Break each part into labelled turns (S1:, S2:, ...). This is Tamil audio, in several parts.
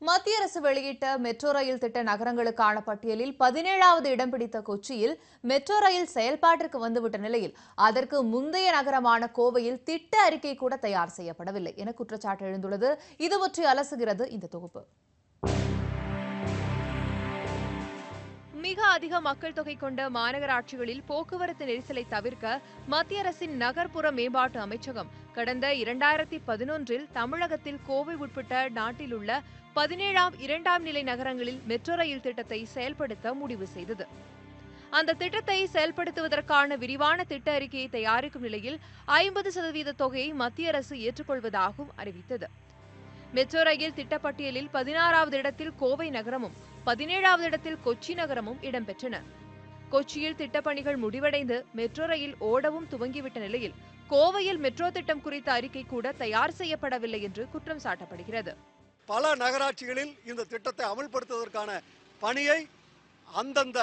S1: மத்திய அரசு வெளியிட்ட மெட்ரோ ரயில் திட்ட நகரங்களுக்கான பட்டியலில் 17வது இடம் பிடித்த கொச்சியில் மெட்ரோ ரயில் செயல்பாட்டிற்கு வந்துவிட்ட நிலையில் அதற்கு முந்தைய நகரமான கோவையில் திட்ட அறிக்கை கூட தயார் செய்யப்படவில்லை என குற்றச்சாட்டு எழுந்துள்ளது. இது பற்றி அலசுகிறது இந்த தொகுப்பு. மிக அதிக மக்கள் தொகை கொண்ட மாநகராட்சிகளில் போக்குவரத்து நெரிசலை தவிர்க்க மத்திய அரசின் நகர்ப்புற மேம்பாட்டு அமைச்சகம் கடந்த 2011இல் தமிழகத்தில் கோவை உட்பட்ட நாட்டில் உள்ள 17ஆம் இரண்டாம் நிலை நகரங்களில் மெட்ரோ ரயில் திட்டத்தை செயல்படுத்த முடிவு செய்தது. அந்த திட்டத்தை செயல்படுத்துவதற்கான விரிவான திட்ட அறிக்கையை தயாரிக்கும் நிலையில் 50% தொகையை மத்திய அரசு ஏற்றுக்கொள்வதாகவும் அறிவித்தது. மெட்ரோ ரயில் திட்டப்பட்டியலில் 16வது இடத்தில் கோவை நகரமும் 17வது இடத்தில் கொச்சி நகரமும் இடம்பெற்றன. கொச்சியில் திட்டப்பணிகள் முடிவடைந்து மெட்ரோ ரயில் ஓடவும் துவங்கிவிட்ட நிலையில் கோவையில் மெட்ரோ திட்டம் குறித்த அறிக்கை கூட தயார் செய்யப்படவில்லை என்று குற்றம் சாட்டப்படுகிறது.
S2: பல நகராட்சிகளில் இந்த திட்டத்தை அமல்படுத்துவதற்கான பணியை அந்தந்த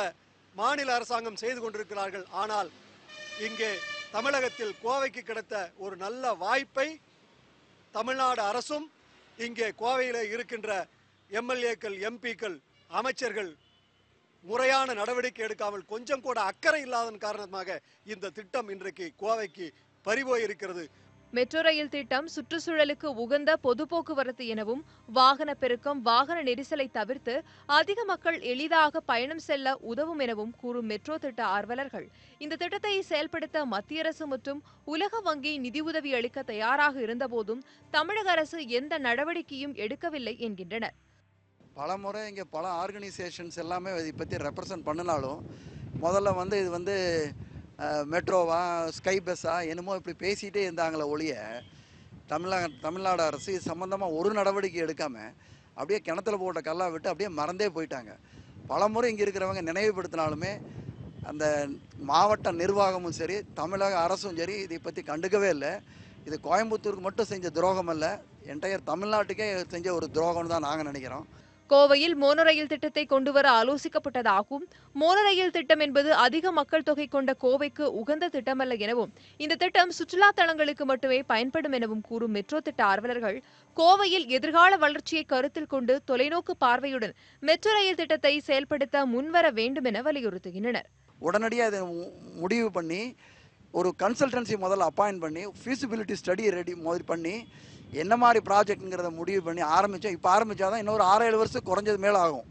S2: மாநில அரசாங்கம் செய்து கொண்டிருக்கிறார்கள். ஆனால் இங்கே தமிழகத்தில் கோவைக்கு கிடைத்த ஒரு நல்ல வாய்ப்பை தமிழ்நாடு அரசும் இங்கே கோவையில் இருக்கின்ற எம்எல்ஏக்கள், எம்பிக்கள், அமைச்சர்கள் முறையான நடவடிக்கை எடுக்காமல் கொஞ்சம் கூட அக்கறை இல்லாதன் காரணமாக இந்த திட்டம் இன்றைக்கு கோவைக்கு பறிபோயிருக்கிறது.
S1: மெட்ரோ ரயில் திட்டம் சுற்றுச்சூழலுக்கு உகந்த பொது போக்குவரத்து எனவும் வாகன பெருக்கம், வாகன நெரிசலை தவிர்த்து அதிக மக்கள் எளிதாக பயணம் செல்ல உதவும் எனவும் கூறும் மெட்ரோ திட்ட ஆர்வலர்கள் இந்த திட்டத்தை செயல்படுத்த மத்திய அரசு மற்றும் உலக வங்கி நிதியுதவி அளிக்க தயாராக இருந்தபோதும் தமிழக அரசு எந்த நடவடிக்கையும் எடுக்கவில்லை என்கின்றனர்.
S3: பல முறை இங்கே பல ஆர்கனைசேஷன்ஸ் எல்லாமே இதை பற்றி ரெப்ரசன்ட் பண்ணினாலும் முதல்ல இது மெட்ரோவா, ஸ்கை பஸ்ஸா என்னமோ இப்படி பேசிகிட்டே இருந்தாங்களே ஒழிய தமிழ்நாடு அரசு இது சம்மந்தமாக ஒரு நடவடிக்கை எடுக்காமல் அப்படியே கிணத்துல போட்ட கல்லா விட்டு அப்படியே மறந்தே போயிட்டாங்க. பல முறை இங்கே இருக்கிறவங்க நினைவுபடுத்தினாலுமே அந்த மாவட்ட நிர்வாகமும் சரி, தமிழக அரசும் சரி இதை பற்றி கண்டுக்கவே இல்லை. இது கோயம்புத்தூருக்கு மட்டும் செஞ்ச துரோகம் அல்ல, என்டையர் தமிழ்நாட்டுக்கே செஞ்ச ஒரு துரோகம்னு தான் நாங்கள் நினைக்கிறோம்.
S1: கோவையில் மோனோ ரயில் திட்டத்தை கொண்டுவர ஆலோசிக்கப்பட்டதாகவும், மோனோ ரயில் திட்டம் என்பது அதிக மக்கள் தொகை கொண்ட கோவைக்கு உகந்த திட்டமல்ல எனவும், இந்த திட்டம் சுற்றுலா தலங்களுக்கு மட்டுமே பயன்படும் எனவும் கூறும் மெட்ரோ திட்ட ஆர்வலர்கள் கோவையில் எதிர்கால வளர்ச்சியை கருத்தில் கொண்டு தொலைநோக்கு பார்வையுடன் மெட்ரோ ரயில் திட்டத்தை செயல்படுத்த முன்வர வேண்டும் என வலியுறுத்துகின்றனர்.
S3: உடனடியாக இதை முடிவு பண்ணி ஒரு கன்சல்டன்சி முதல்ல அப்பாயின்ட் பண்ணி ஃபீஸிபிலிட்டி ஸ்டடி ரெடி பண்ணி என்ன மாதிரி ப்ராஜெக்ட்டுங்கிறத முடிவு பண்ணி ஆரம்பித்தோம். இப்போ ஆரம்பித்தாதான் இன்னொரு 6-7 வருஷம் குறைஞ்சது மேலே ஆகும்.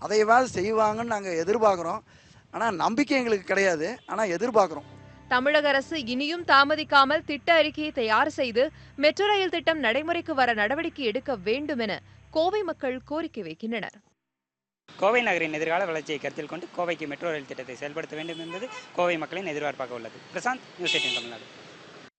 S3: அதையவாது செய்வாங்கன்னு நாங்கள் எதிர்பார்க்குறோம். ஆனால் நம்பிக்கை எங்களுக்கு கிடையாது, ஆனால் எதிர்பார்க்குறோம்.
S1: தமிழக அரசு இனியும் தாமதிக்காமல் திட்ட அறிக்கையை தயார் செய்து மெட்ரோ ரயில் திட்டம் நடைமுறைக்கு வர நடவடிக்கை எடுக்க வேண்டும் என கோவை மக்கள் கோரிக்கை வைக்கின்றனர்.
S4: கோவை நகரின் எதிர்கால வளர்ச்சியை கருத்தில் கொண்டு கோவைக்கு மெட்ரோ ரயில் திட்டத்தை செயல்படுத்த வேண்டும் என்பது கோவை மக்களின் எதிர்பார்ப்பாக உள்ளது. பிரசாந்த், நியூஸ் 18 தமிழ்நாடு.